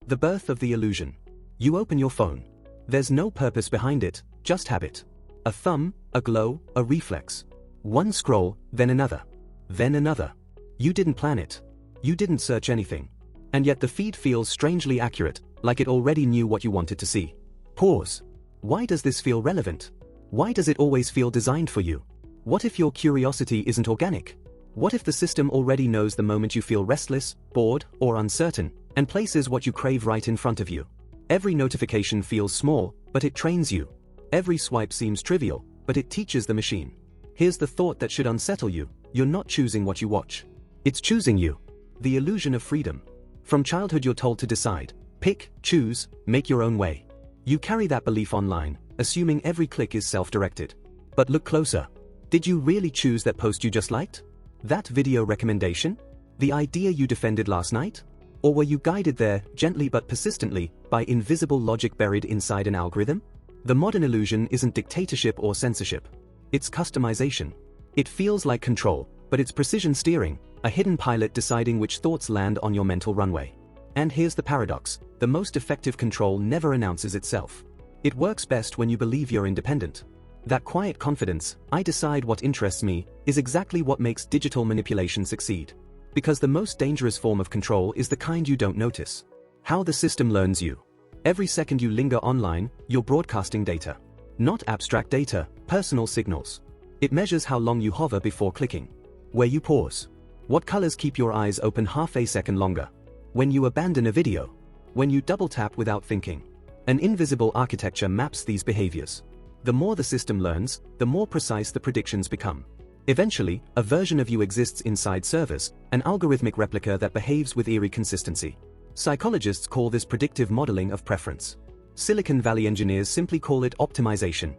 The birth of the illusion. You open your phone. There's no purpose behind it, just habit. A thumb, a glow, a reflex. One scroll, then another. Then another. You didn't plan it. You didn't search anything. And yet the feed feels strangely accurate, like it already knew what you wanted to see. Pause. Why does this feel relevant? Why does it always feel designed for you? What if your curiosity isn't organic? What if the system already knows the moment you feel restless, bored, or uncertain, and places what you crave right in front of you? Every notification feels small, but it trains you. Every swipe seems trivial, but it teaches the machine. Here's the thought that should unsettle you: you're not choosing what you watch. It's choosing you. The illusion of freedom. From childhood you're told to decide, pick, choose, make your own way. You carry that belief online, assuming every click is self-directed. But look closer. Did you really choose that post you just liked? That video recommendation? The idea you defended last night? Or were you guided there, gently but persistently, by invisible logic buried inside an algorithm? The modern illusion isn't dictatorship or censorship. It's customization. It feels like control, but it's precision steering, a hidden pilot deciding which thoughts land on your mental runway. And here's the paradox: the most effective control never announces itself. It works best when you believe you're independent. That quiet confidence, I decide what interests me, is exactly what makes digital manipulation succeed. Because the most dangerous form of control is the kind you don't notice. How the system learns you. Every second you linger online, you're broadcasting data. Not abstract data, personal signals. It measures how long you hover before clicking. Where you pause. What colors keep your eyes open half a second longer. When you abandon a video. When you double tap without thinking. An invisible architecture maps these behaviors. The more the system learns, the more precise the predictions become. Eventually, a version of you exists inside servers, an algorithmic replica that behaves with eerie consistency. Psychologists call this predictive modeling of preference. Silicon Valley engineers simply call it optimization.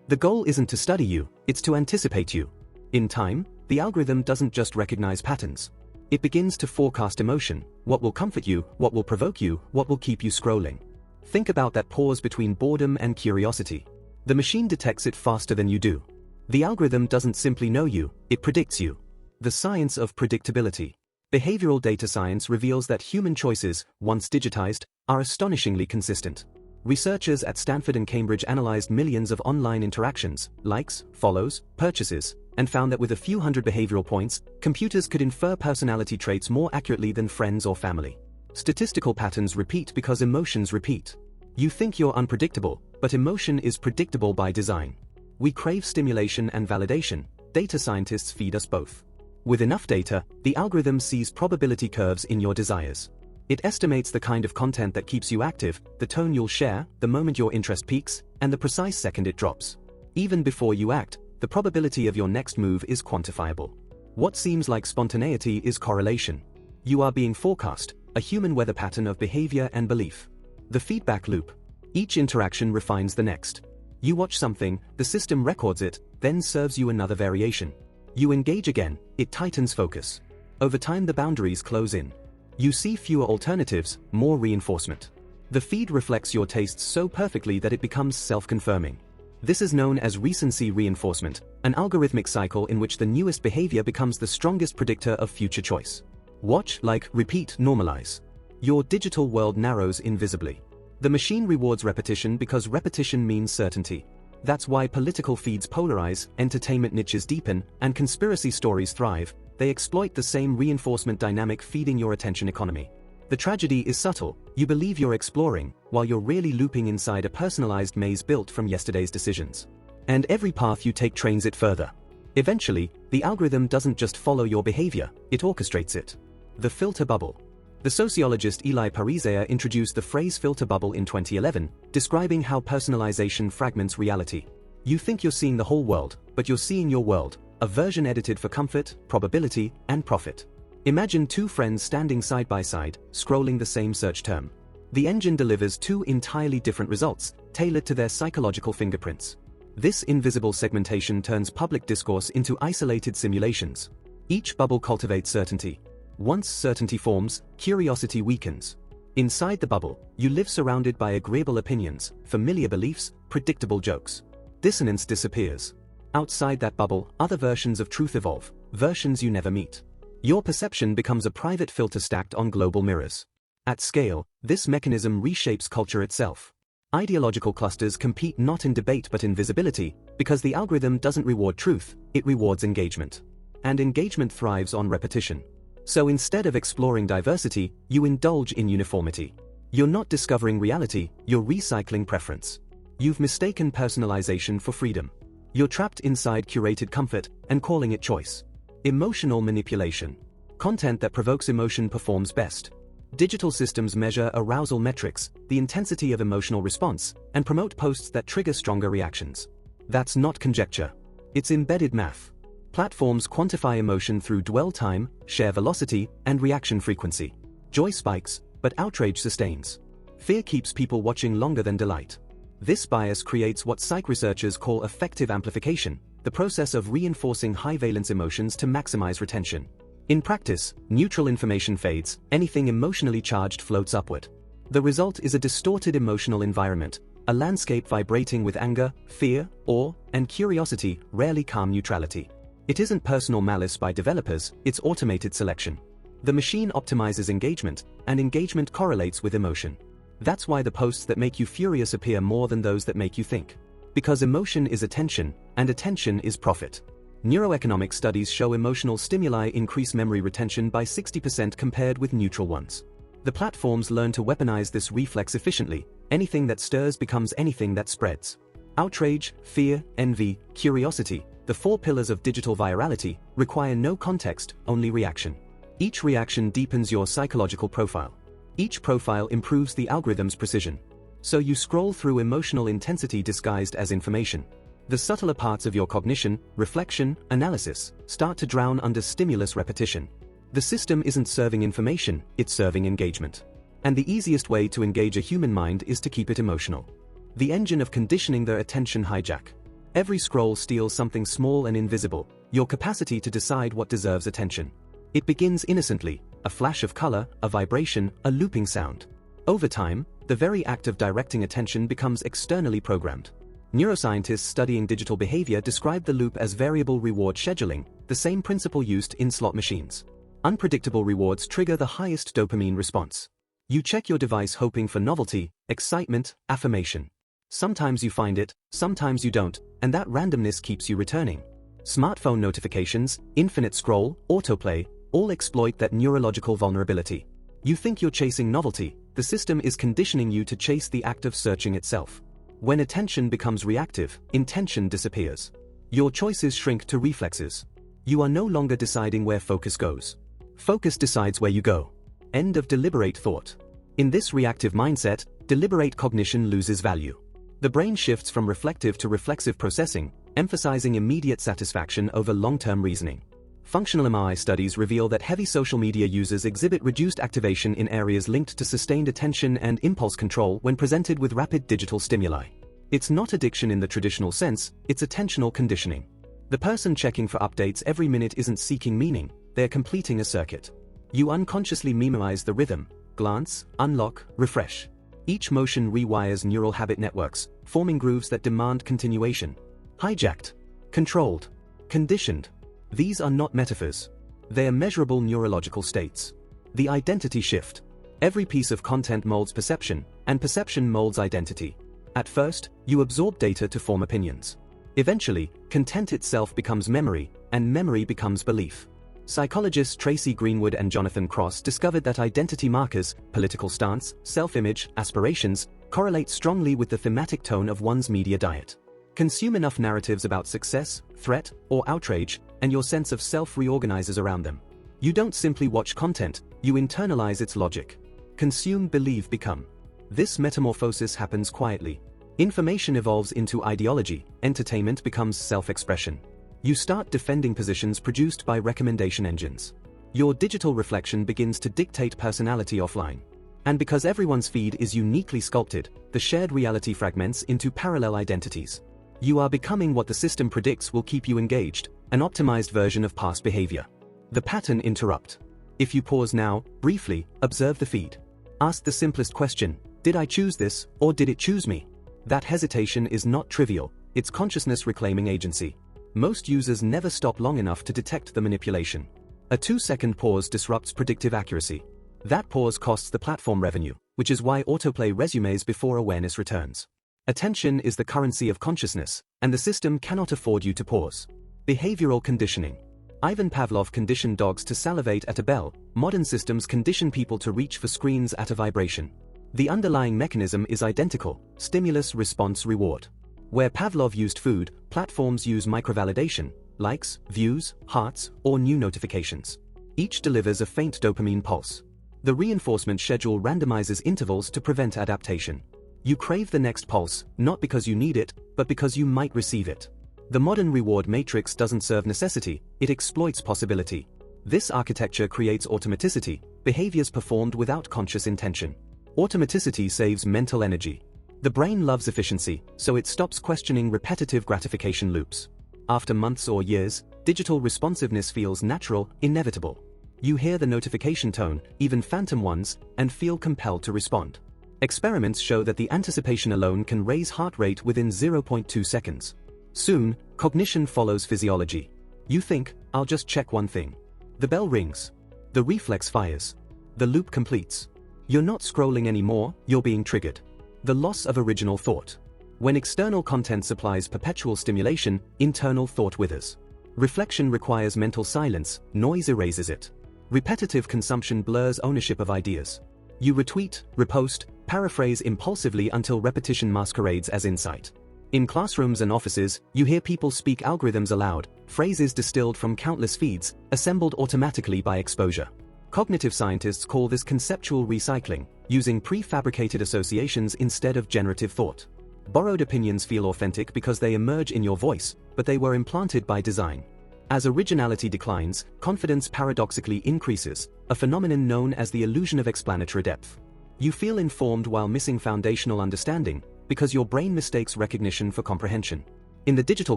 The goal isn't to study you, it's to anticipate you. In time, the algorithm doesn't just recognize patterns. It begins to forecast emotion: what will comfort you, what will provoke you, what will keep you scrolling. Think about that pause between boredom and curiosity. The machine detects it faster than you do. The algorithm doesn't simply know you, it predicts you. The science of predictability. Behavioral data science reveals that human choices, once digitized, are astonishingly consistent. Researchers at Stanford and Cambridge analyzed millions of online interactions, likes, follows, purchases, and found that with a few hundred behavioral points, computers could infer personality traits more accurately than friends or family. Statistical patterns repeat because emotions repeat. You think you're unpredictable, but emotion is predictable by design. We crave stimulation and validation. Data scientists feed us both. With enough data, the algorithm sees probability curves in your desires. It estimates the kind of content that keeps you active, the tone you'll share, the moment your interest peaks, and the precise second it drops. Even before you act, the probability of your next move is quantifiable. What seems like spontaneity is correlation. You are being forecast, a human weather pattern of behavior and belief. The feedback loop. Each interaction refines the next. You watch something, the system records it, then serves you another variation. You engage again, it tightens focus. Over time the boundaries close in. You see fewer alternatives, more reinforcement. The feed reflects your tastes so perfectly that it becomes self-confirming. This is known as recency reinforcement, an algorithmic cycle in which the newest behavior becomes the strongest predictor of future choice. Watch, like, repeat, normalize. Your digital world narrows invisibly. The machine rewards repetition because repetition means certainty. That's why political feeds polarize, entertainment niches deepen, and conspiracy stories thrive. They exploit the same reinforcement dynamic feeding your attention economy. The tragedy is subtle. You believe you're exploring, while you're really looping inside a personalized maze built from yesterday's decisions. And every path you take trains it further. Eventually, the algorithm doesn't just follow your behavior, it orchestrates it. The filter bubble. The sociologist Eli Pariser introduced the phrase filter bubble in 2011, describing how personalization fragments reality. You think you're seeing the whole world, but you're seeing your world, a version edited for comfort, probability, and profit. Imagine two friends standing side by side, scrolling the same search term. The engine delivers two entirely different results, tailored to their psychological fingerprints. This invisible segmentation turns public discourse into isolated simulations. Each bubble cultivates certainty. Once certainty forms, curiosity weakens. Inside the bubble, you live surrounded by agreeable opinions, familiar beliefs, predictable jokes. Dissonance disappears. Outside that bubble, other versions of truth evolve, versions you never meet. Your perception becomes a private filter stacked on global mirrors. At scale, This mechanism reshapes culture itself. Ideological clusters compete not in debate but in visibility, because the algorithm doesn't reward truth, it rewards engagement. And engagement thrives on repetition. So instead of exploring diversity, you indulge in uniformity. You're not discovering reality, you're recycling preference. You've mistaken personalization for freedom. You're trapped inside curated comfort and calling it choice. Emotional manipulation. Content that provokes emotion performs best. Digital systems measure arousal metrics, the intensity of emotional response, and promote posts that trigger stronger reactions. That's not conjecture. It's embedded math. Platforms quantify emotion through dwell time, share velocity, and reaction frequency. Joy spikes, but outrage sustains. Fear keeps people watching longer than delight. This bias creates what psych researchers call affective amplification, the process of reinforcing high-valence emotions to maximize retention. In practice, neutral information fades, anything emotionally charged floats upward. The result is a distorted emotional environment, a landscape vibrating with anger, fear, awe, and curiosity, rarely calm neutrality. It isn't personal malice by developers, it's automated selection. The machine optimizes engagement, and engagement correlates with emotion. That's why the posts that make you furious appear more than those that make you think. Because emotion is attention, and attention is profit. Neuroeconomic studies show emotional stimuli increase memory retention by 60% compared with neutral ones. The platforms learn to weaponize this reflex efficiently. Anything that stirs becomes anything that spreads. Outrage, fear, envy, curiosity, the 4 pillars of digital virality, require no context, only reaction. Each reaction deepens your psychological profile. Each profile improves the algorithm's precision. So you scroll through emotional intensity disguised as information. The subtler parts of your cognition, reflection, analysis, start to drown under stimulus repetition. The system isn't serving information, it's serving engagement. And the easiest way to engage a human mind is to keep it emotional. The engine of conditioning their attention hijack. Every scroll steals something small and invisible, your capacity to decide what deserves attention. It begins innocently, a flash of color, a vibration, a looping sound. Over time, the very act of directing attention becomes externally programmed. Neuroscientists studying digital behavior describe the loop as variable reward scheduling, the same principle used in slot machines. Unpredictable rewards trigger the highest dopamine response. You check your device hoping for novelty, excitement, affirmation. Sometimes you find it, sometimes you don't, and that randomness keeps you returning. Smartphone notifications, infinite scroll, autoplay, all exploit that neurological vulnerability. You think you're chasing novelty, the system is conditioning you to chase the act of searching itself. When attention becomes reactive, intention disappears. Your choices shrink to reflexes. You are no longer deciding where focus goes. Focus decides where you go. End of deliberate thought. In this reactive mindset, deliberate cognition loses value. The brain shifts from reflective to reflexive processing, emphasizing immediate satisfaction over long-term reasoning. Functional MRI studies reveal that heavy social media users exhibit reduced activation in areas linked to sustained attention and impulse control when presented with rapid digital stimuli. It's not addiction in the traditional sense, it's attentional conditioning. The person checking for updates every minute isn't seeking meaning, they're completing a circuit. You unconsciously memorize the rhythm, glance, unlock, refresh. Each motion rewires neural habit networks, forming grooves that demand continuation. Hijacked, controlled, conditioned. These are not metaphors. They are measurable neurological states. The identity shift. Every piece of content molds perception, and perception molds identity. At first, you absorb data to form opinions. Eventually, content itself becomes memory, and memory becomes belief. Psychologists Tracy Greenwood and Jonathan Cross discovered that identity markers, political stance, self-image, aspirations, correlate strongly with the thematic tone of one's media diet. Consume enough narratives about success, threat, or outrage, and your sense of self reorganizes around them. You don't simply watch content, you internalize its logic. Consume, believe, become. This metamorphosis happens quietly. Information evolves into ideology, entertainment becomes self-expression. You start defending positions produced by recommendation engines. Your digital reflection begins to dictate personality offline. And because everyone's feed is uniquely sculpted, the shared reality fragments into parallel identities. You are becoming what the system predicts will keep you engaged, an optimized version of past behavior. The pattern interrupt. If you pause now, briefly, observe the feed. Ask the simplest question, did I choose this, or did it choose me? That hesitation is not trivial, it's consciousness reclaiming agency. Most users never stop long enough to detect the manipulation. A 2-second pause disrupts predictive accuracy. That pause costs the platform revenue, which is why autoplay resumes before awareness returns. Attention is the currency of consciousness, and the system cannot afford you to pause. Behavioral conditioning. Ivan Pavlov conditioned dogs to salivate at a bell. Modern systems condition people to reach for screens at a vibration. The underlying mechanism is identical: stimulus, response, reward. Where Pavlov used food, platforms use microvalidation, likes, views, hearts, or new notifications. Each delivers a faint dopamine pulse. The reinforcement schedule randomizes intervals to prevent adaptation. You crave the next pulse, not because you need it, but because you might receive it. The modern reward matrix doesn't serve necessity, it exploits possibility. This architecture creates automaticity, behaviors performed without conscious intention. Automaticity saves mental energy. The brain loves efficiency, so it stops questioning repetitive gratification loops. After months or years, digital responsiveness feels natural, inevitable. You hear the notification tone, even phantom ones, and feel compelled to respond. Experiments show that the anticipation alone can raise heart rate within 0.2 seconds. Soon, cognition follows physiology. You think, I'll just check one thing. The bell rings. The reflex fires. The loop completes. You're not scrolling anymore, you're being triggered. The loss of original thought. When external content supplies perpetual stimulation, internal thought withers. Reflection requires mental silence, noise erases it. Repetitive consumption blurs ownership of ideas. You retweet, repost, paraphrase impulsively until repetition masquerades as insight. In classrooms and offices, you hear people speak algorithms aloud, phrases distilled from countless feeds, assembled automatically by exposure. Cognitive scientists call this conceptual recycling, using prefabricated associations instead of generative thought. Borrowed opinions feel authentic because they emerge in your voice, but they were implanted by design. As originality declines, confidence paradoxically increases, a phenomenon known as the illusion of explanatory depth. You feel informed while missing foundational understanding, because your brain mistakes recognition for comprehension. In the digital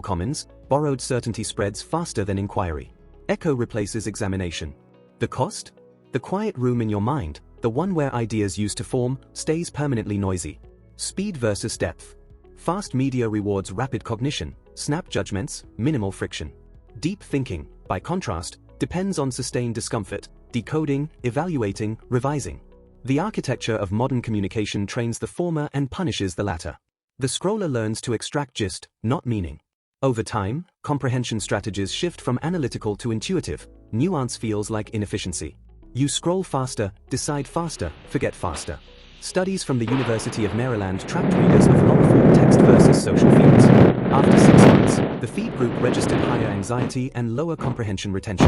commons, borrowed certainty spreads faster than inquiry. Echo replaces examination. The cost? The quiet room in your mind, the one where ideas used to form, stays permanently noisy. Speed versus depth. Fast media rewards rapid cognition, snap judgments, minimal friction. Deep thinking, by contrast, depends on sustained discomfort, decoding, evaluating, revising. The architecture of modern communication trains the former and punishes the latter. The scroller learns to extract gist, not meaning. Over time, comprehension strategies shift from analytical to intuitive. Nuance feels like inefficiency. You scroll faster, decide faster, forget faster. Studies from the University of Maryland tracked readers of long-form text versus social feeds. After 6 months, the feed group registered higher anxiety and lower comprehension retention.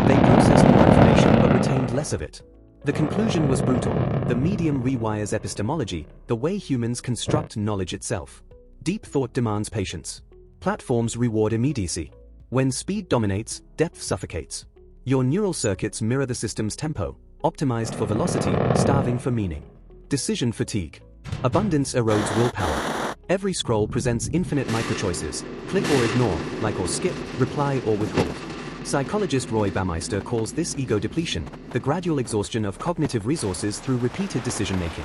They processed more information but retained less of it. The conclusion was brutal. The medium rewires epistemology, the way humans construct knowledge itself. Deep thought demands patience. Platforms reward immediacy. When speed dominates, depth suffocates. Your neural circuits mirror the system's tempo, optimized for velocity, starving for meaning. Decision fatigue. Abundance erodes willpower. Every scroll presents infinite microchoices: click or ignore, like or skip, reply or withhold. Psychologist Roy Baumeister calls this ego depletion, the gradual exhaustion of cognitive resources through repeated decision-making.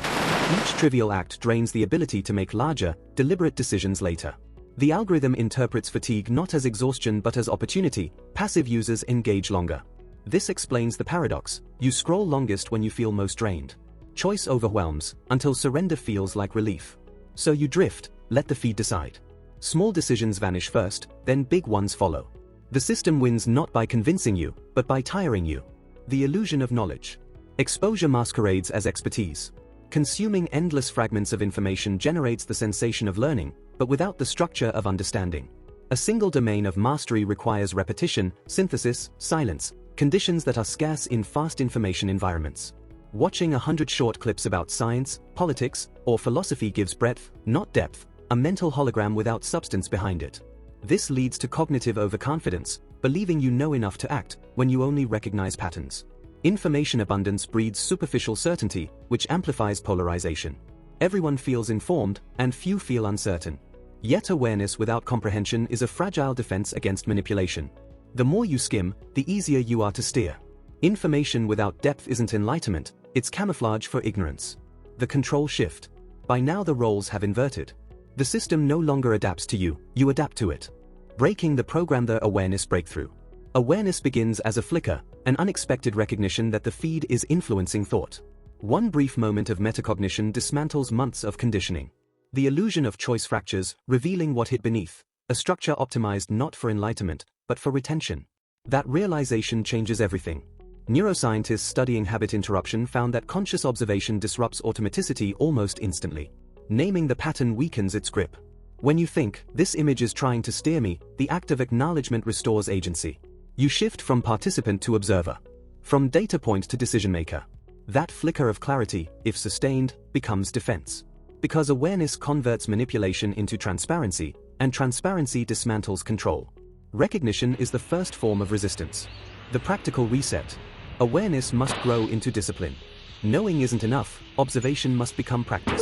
Each trivial act drains the ability to make larger, deliberate decisions later. The algorithm interprets fatigue not as exhaustion but as opportunity. Passive users engage longer. This explains the paradox: you scroll longest when you feel most drained. Choice overwhelms, until surrender feels like relief. So you drift, let the feed decide. Small decisions vanish first, then big ones follow. The system wins not by convincing you, but by tiring you. The illusion of knowledge. Exposure masquerades as expertise. Consuming endless fragments of information generates the sensation of learning, but without the structure of understanding. A single domain of mastery requires repetition, synthesis, silence, conditions that are scarce in fast information environments. Watching 100 short clips about science, politics, or philosophy gives breadth, not depth, a mental hologram without substance behind it. This leads to cognitive overconfidence, believing you know enough to act, when you only recognize patterns. Information abundance breeds superficial certainty, which amplifies polarization. Everyone feels informed, and few feel uncertain. Yet awareness without comprehension is a fragile defense against manipulation. The more you skim, the easier you are to steer. Information without depth isn't enlightenment, it's camouflage for ignorance. The control shift. By now the roles have inverted. The system no longer adapts to you, you adapt to it. Breaking the program. The awareness breakthrough. Awareness begins as a flicker, an unexpected recognition that the feed is influencing thought. One brief moment of metacognition dismantles months of conditioning. The illusion of choice fractures, revealing what hid beneath, a structure optimized not for enlightenment, but for retention. That realization changes everything. Neuroscientists studying habit interruption found that conscious observation disrupts automaticity almost instantly. Naming the pattern weakens its grip. When you think, "This image is trying to steer me," the act of acknowledgement restores agency. You shift from participant to observer. From data point to decision maker. That flicker of clarity, if sustained, becomes defense. Because awareness converts manipulation into transparency, and transparency dismantles control. Recognition is the first form of resistance. The practical reset. Awareness must grow into discipline. Knowing isn't enough, observation must become practice.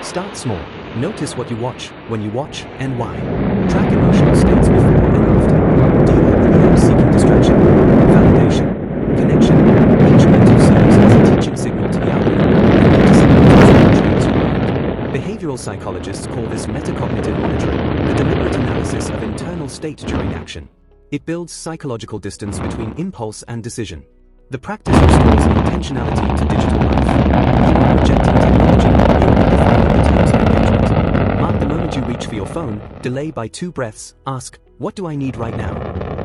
Start small. Notice what you watch, when you watch, and why. Track emotional states before and after. Do you overreact seeking distraction, validation, connection? Each mental serves as a teaching signal to the algorithm, and discipline trains your mind. Behavioral psychologists call this metacognitive monitoring, the deliberate analysis of internal state during action. It builds psychological distance between impulse and decision. The practice restores intentionality to digital life. You're not rejecting technology, you're redefining the terms of engagement. Mark the moment you reach for your phone, delay by 2 breaths, ask, "What do I need right now?"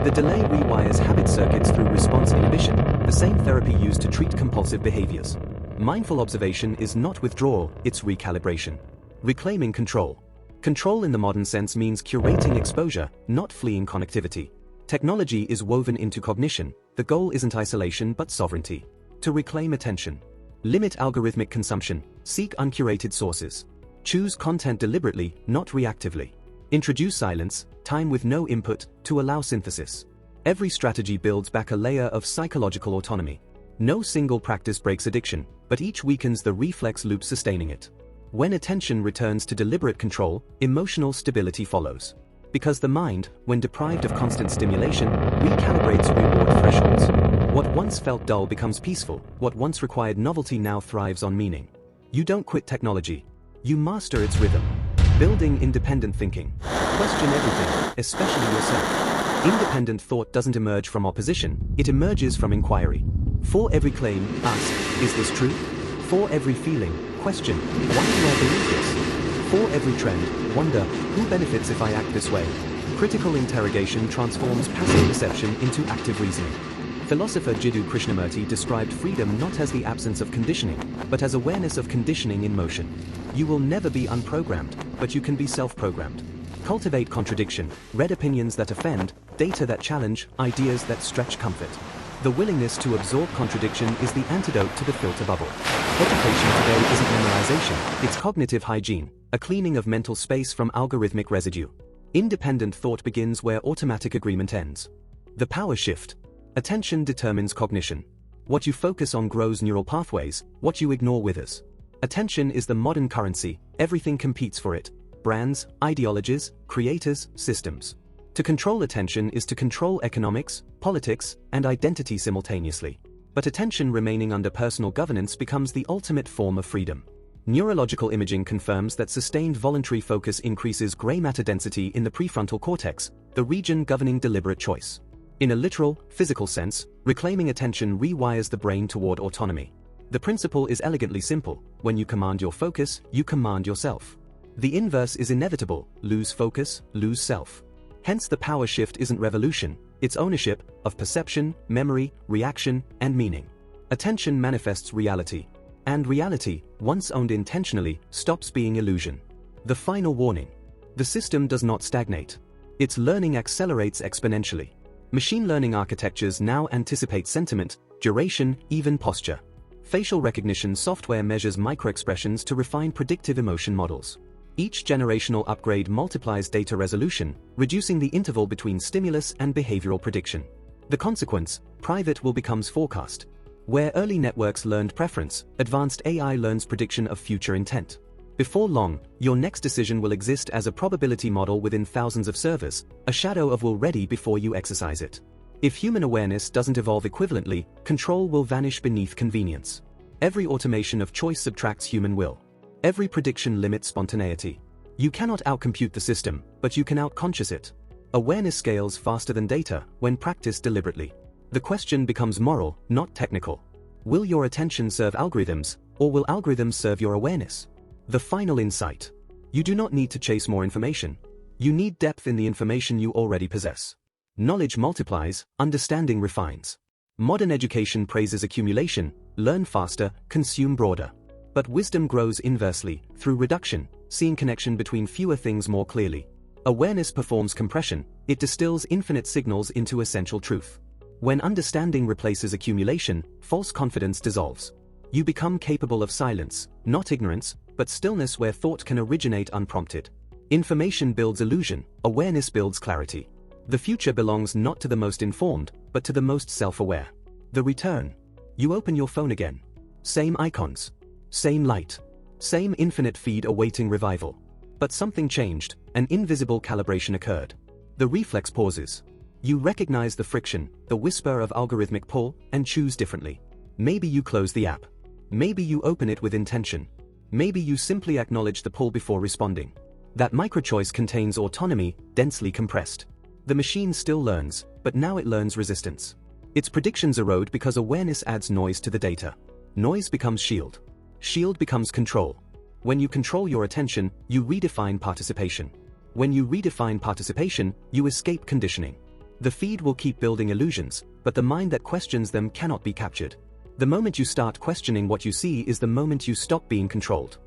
The delay rewires habit circuits through response inhibition, the same therapy used to treat compulsive behaviors. Mindful observation is not withdrawal, it's recalibration. Reclaiming control. Control in the modern sense means curating exposure, not fleeing connectivity. Technology is woven into cognition. The goal isn't isolation but sovereignty. To reclaim attention. Limit algorithmic consumption. Seek uncurated sources. Choose content deliberately, not reactively. Introduce silence, time with no input, to allow synthesis. Every strategy builds back a layer of psychological autonomy. No single practice breaks addiction, but each weakens the reflex loop sustaining it. When attention returns to deliberate control, emotional stability follows. Because the mind, when deprived of constant stimulation, recalibrates reward thresholds. What once felt dull becomes peaceful, what once required novelty now thrives on meaning. You don't quit technology. You master its rhythm. Building independent thinking. Question everything, especially yourself. Independent thought doesn't emerge from opposition, it emerges from inquiry. For every claim, ask, "Is this true?" For every feeling, question, "Why do I believe this?" For every trend, wonder, "Who benefits if I act this way?" Critical interrogation transforms passive perception into active reasoning. Philosopher Jiddu Krishnamurti described freedom not as the absence of conditioning, but as awareness of conditioning in motion. You will never be unprogrammed, but you can be self-programmed. Cultivate contradiction, read opinions that offend, data that challenge, ideas that stretch comfort. The willingness to absorb contradiction is the antidote to the filter bubble. Education today isn't memorization, it's cognitive hygiene, a cleaning of mental space from algorithmic residue. Independent thought begins where automatic agreement ends. The power shift. Attention determines cognition. What you focus on grows neural pathways, what you ignore withers. Attention is the modern currency, everything competes for it. Brands, ideologies, creators, systems. To control attention is to control economics, politics, and identity simultaneously. But attention remaining under personal governance becomes the ultimate form of freedom. Neurological imaging confirms that sustained voluntary focus increases gray matter density in the prefrontal cortex, the region governing deliberate choice. In a literal, physical sense, reclaiming attention rewires the brain toward autonomy. The principle is elegantly simple: when you command your focus, you command yourself. The inverse is inevitable: lose focus, lose self. Hence the power shift isn't revolution, it's ownership of perception, memory, reaction, and meaning. Attention manifests reality. And reality, once owned intentionally, stops being illusion. The final warning. The system does not stagnate. Its learning accelerates exponentially. Machine learning architectures now anticipate sentiment, duration, even posture. Facial recognition software measures microexpressions to refine predictive emotion models. Each generational upgrade multiplies data resolution, reducing the interval between stimulus and behavioral prediction. The consequence, private will becomes forecast. Where early networks learned preference, advanced AI learns prediction of future intent. Before long, your next decision will exist as a probability model within thousands of servers, a shadow of will ready before you exercise it. If human awareness doesn't evolve equivalently, control will vanish beneath convenience. Every automation of choice subtracts human will. Every prediction limits spontaneity. You cannot outcompute the system, but you can outconscious it. Awareness scales faster than data when practiced deliberately. The question becomes moral, not technical. Will your attention serve algorithms, Or will algorithms serve your awareness? The final insight. You do not need to chase more information. You need depth in the information you already possess. Knowledge multiplies, understanding refines. Modern education praises accumulation, learn faster, consume broader. But wisdom grows inversely, through reduction, seeing connection between fewer things more clearly. Awareness performs compression, it distills infinite signals into essential truth. When understanding replaces accumulation, false confidence dissolves. You become capable of silence, not ignorance, but stillness where thought can originate unprompted. Information builds illusion, awareness builds clarity. The future belongs not to the most informed, but to the most self-aware. The return. You open your phone again. Same icons. Same light. Same infinite feed awaiting revival. But something changed, an invisible calibration occurred. The reflex pauses. You recognize the friction, the whisper of algorithmic pull, and choose differently. Maybe you close the app. Maybe you open it with intention. Maybe you simply acknowledge the pull before responding. That microchoice contains autonomy, densely compressed. The machine still learns, but now it learns resistance. Its predictions erode because awareness adds noise to the data. Noise becomes shield. Shield becomes control. When you control your attention, you redefine participation. When you redefine participation, you escape conditioning. The feed will keep building illusions, but the mind that questions them cannot be captured. The moment you start questioning what you see is the moment you stop being controlled.